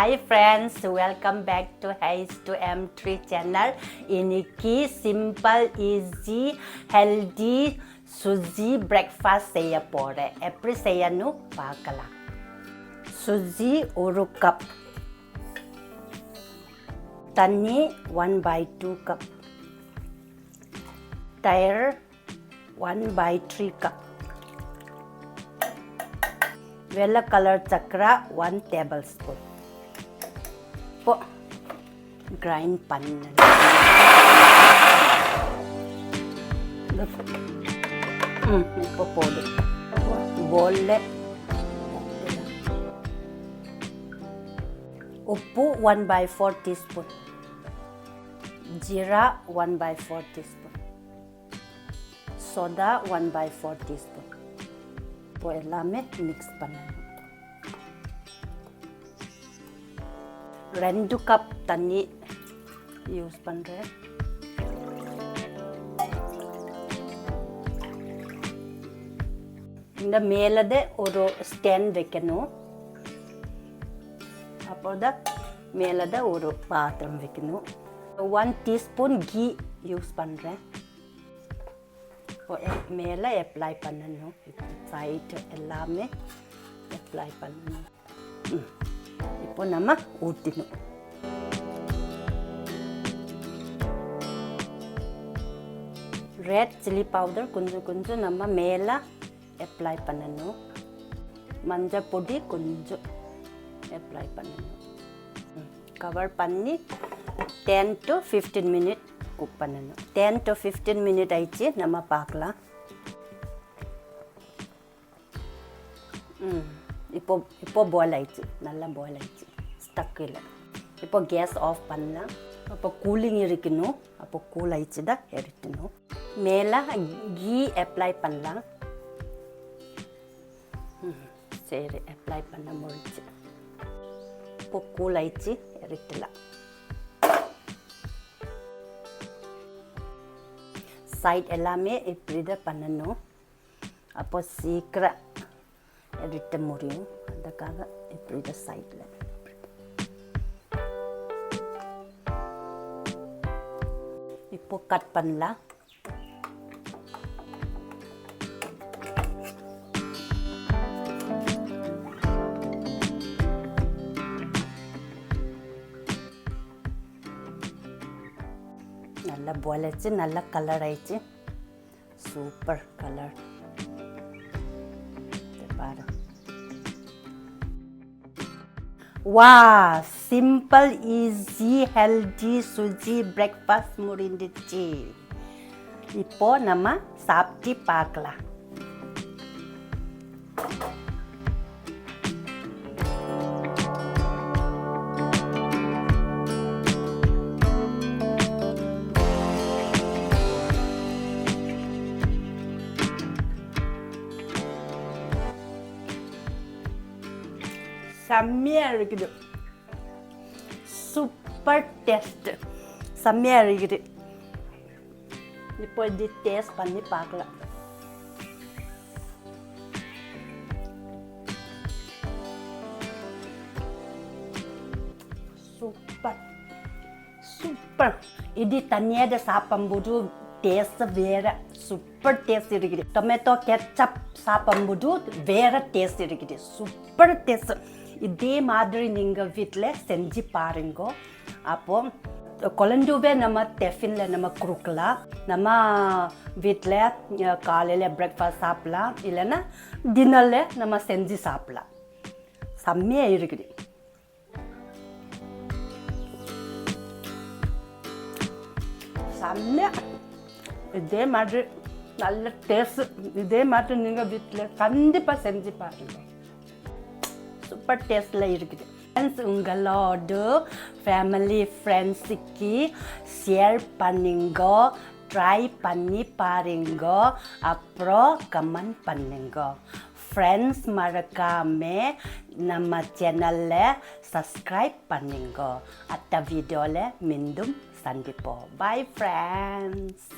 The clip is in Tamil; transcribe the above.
Hi friends, welcome back to H2M3 Channel. இன்னைக்கு simple, easy, healthy Suji breakfast செய்ய போறேன். எப்படி செய்யணும் பார்க்கலாம். Suji 1 cup. தண்ணி 1/2 cup. தயிர் 1/3 cup. வெள்ளை கலர் சக்கரை 1 tablespoon. இப்போ கிரைண்ட் பண்ணணும். இப்போ போதும். பவுல்ல உப்பு 1/4 teaspoon. Jeera 1/4 teaspoon. Soda 1/4 teaspoon. இப்போ எல்லாமே மிக்ஸ் பண்ணணும். 2 கப் தண்ணி யூஸ் பண்ணுறேன். இந்த மேலே ஒரு ஸ்டாண்ட் வைக்கணும். அப்போதான் மேலே ஒரு பாத்திரம் வைக்கணும். 1 teaspoon கீ யூஸ் பண்ணுறேன். மேலே அப்ளை பண்ணணும். சைடு எல்லாமே அப்ளை பண்ணணும். இப்போ நம்ம ஊற்றணும். ரெட் சில்லி பவுடர் கொஞ்சம் நம்ம மேலே அப்ளை பண்ணணும். மஞ்சள் பொடி கொஞ்சம் அப்ளை பண்ணணும். கவர் பண்ணி 10 to 15 minutes குக் பண்ணணும். 10 to 15 minutes ஆயிடுச்சு. நம்ம பார்க்கலாம். இப்போ பாயில் ஆயிடுச்சு. நல்லா பாயில் ஆயிடுச்சு. ஸ்டக் இல்லை. இப்போ கேஸ் ஆஃப் பண்ணலாம். அப்போ கூலிங் இருக்கணும். அப்போ கூல் ஆயிடுச்சு தான் எடுக்கணும். மேலே கீ அப்ளை பண்ணலாம். சரி, அப்ளை பண்ண முடிச்சு. இப்போ கூல் ஆயிடுச்சு, எடுக்கலாம். சைட் எல்லாமே இப்படி தான் பண்ணணும். அப்போ சீக்கிரம் எடுக்க முடியும். அதுக்காக இப்படி தான் சைடில் இப்போ கட் பண்ணலாம். நல்லா பாயில் ஆயிடுச்சு. நல்ல கலர் ஆயிடுச்சு. சூப்பர் கலர் பாரு. வா, simple easy healthy Suji breakfast முடிஞ்சிச்சு. இப்போ நம்ம சாப்பிட்டு பார்க்கலாம். செம்மையாக இருக்குது. Super taste. செம்மையாக இருக்குது. இப்போ இது டேஸ்ட் பண்ணி பார்க்கலாம். Super super. இது தனியாக சாப்பிடும்போது டேஸ்ட் வேற. சூப்பர் டேஸ்ட் இருக்குது. டொமேட்டோ கெச்சப் சாப்பிடும்போது வேற டேஸ்ட் இருக்குது. Super taste. இதே மாதிரி நீங்கள் வீட்டில் செஞ்சு பாருங்க. அப்போ குழந்தைவே நம்ம டிஃபினில் நம்ம கொடுக்கலாம். நம்ம வீட்டில் காலையில் பிரேக்ஃபாஸ்ட் சாப்பிடலாம். இல்லைன்னா டின்னரில் நம்ம செஞ்சு சாப்பிடலாம். செம்மையாக இருக்குது. செம்மையாக இதே மாதிரி நல்ல டேஸ்ட். இதே மாதிரி நீங்கள் வீட்டில் கண்டிப்பாக செஞ்சு பாருங்க. சூப்பர் டேஸ்டில் இருக்குது. ஃப்ரெண்ட்ஸ், உங்களோட ஃபேமிலி ஃப்ரெண்ட்ஸுக்கு ஷேர் பண்ணுங்க. ட்ரை பண்ணி பாருங்க. அப்புறம் கமெண்ட் பண்ணுங்க. ஃப்ரெண்ட்ஸ், மறக்காமல் நம்ம சேனலில் சப்ஸ்கிரைப் பண்ணுங்க. அடுத்த வீடியோவில் மீண்டும் சந்திப்போம். Bye friends.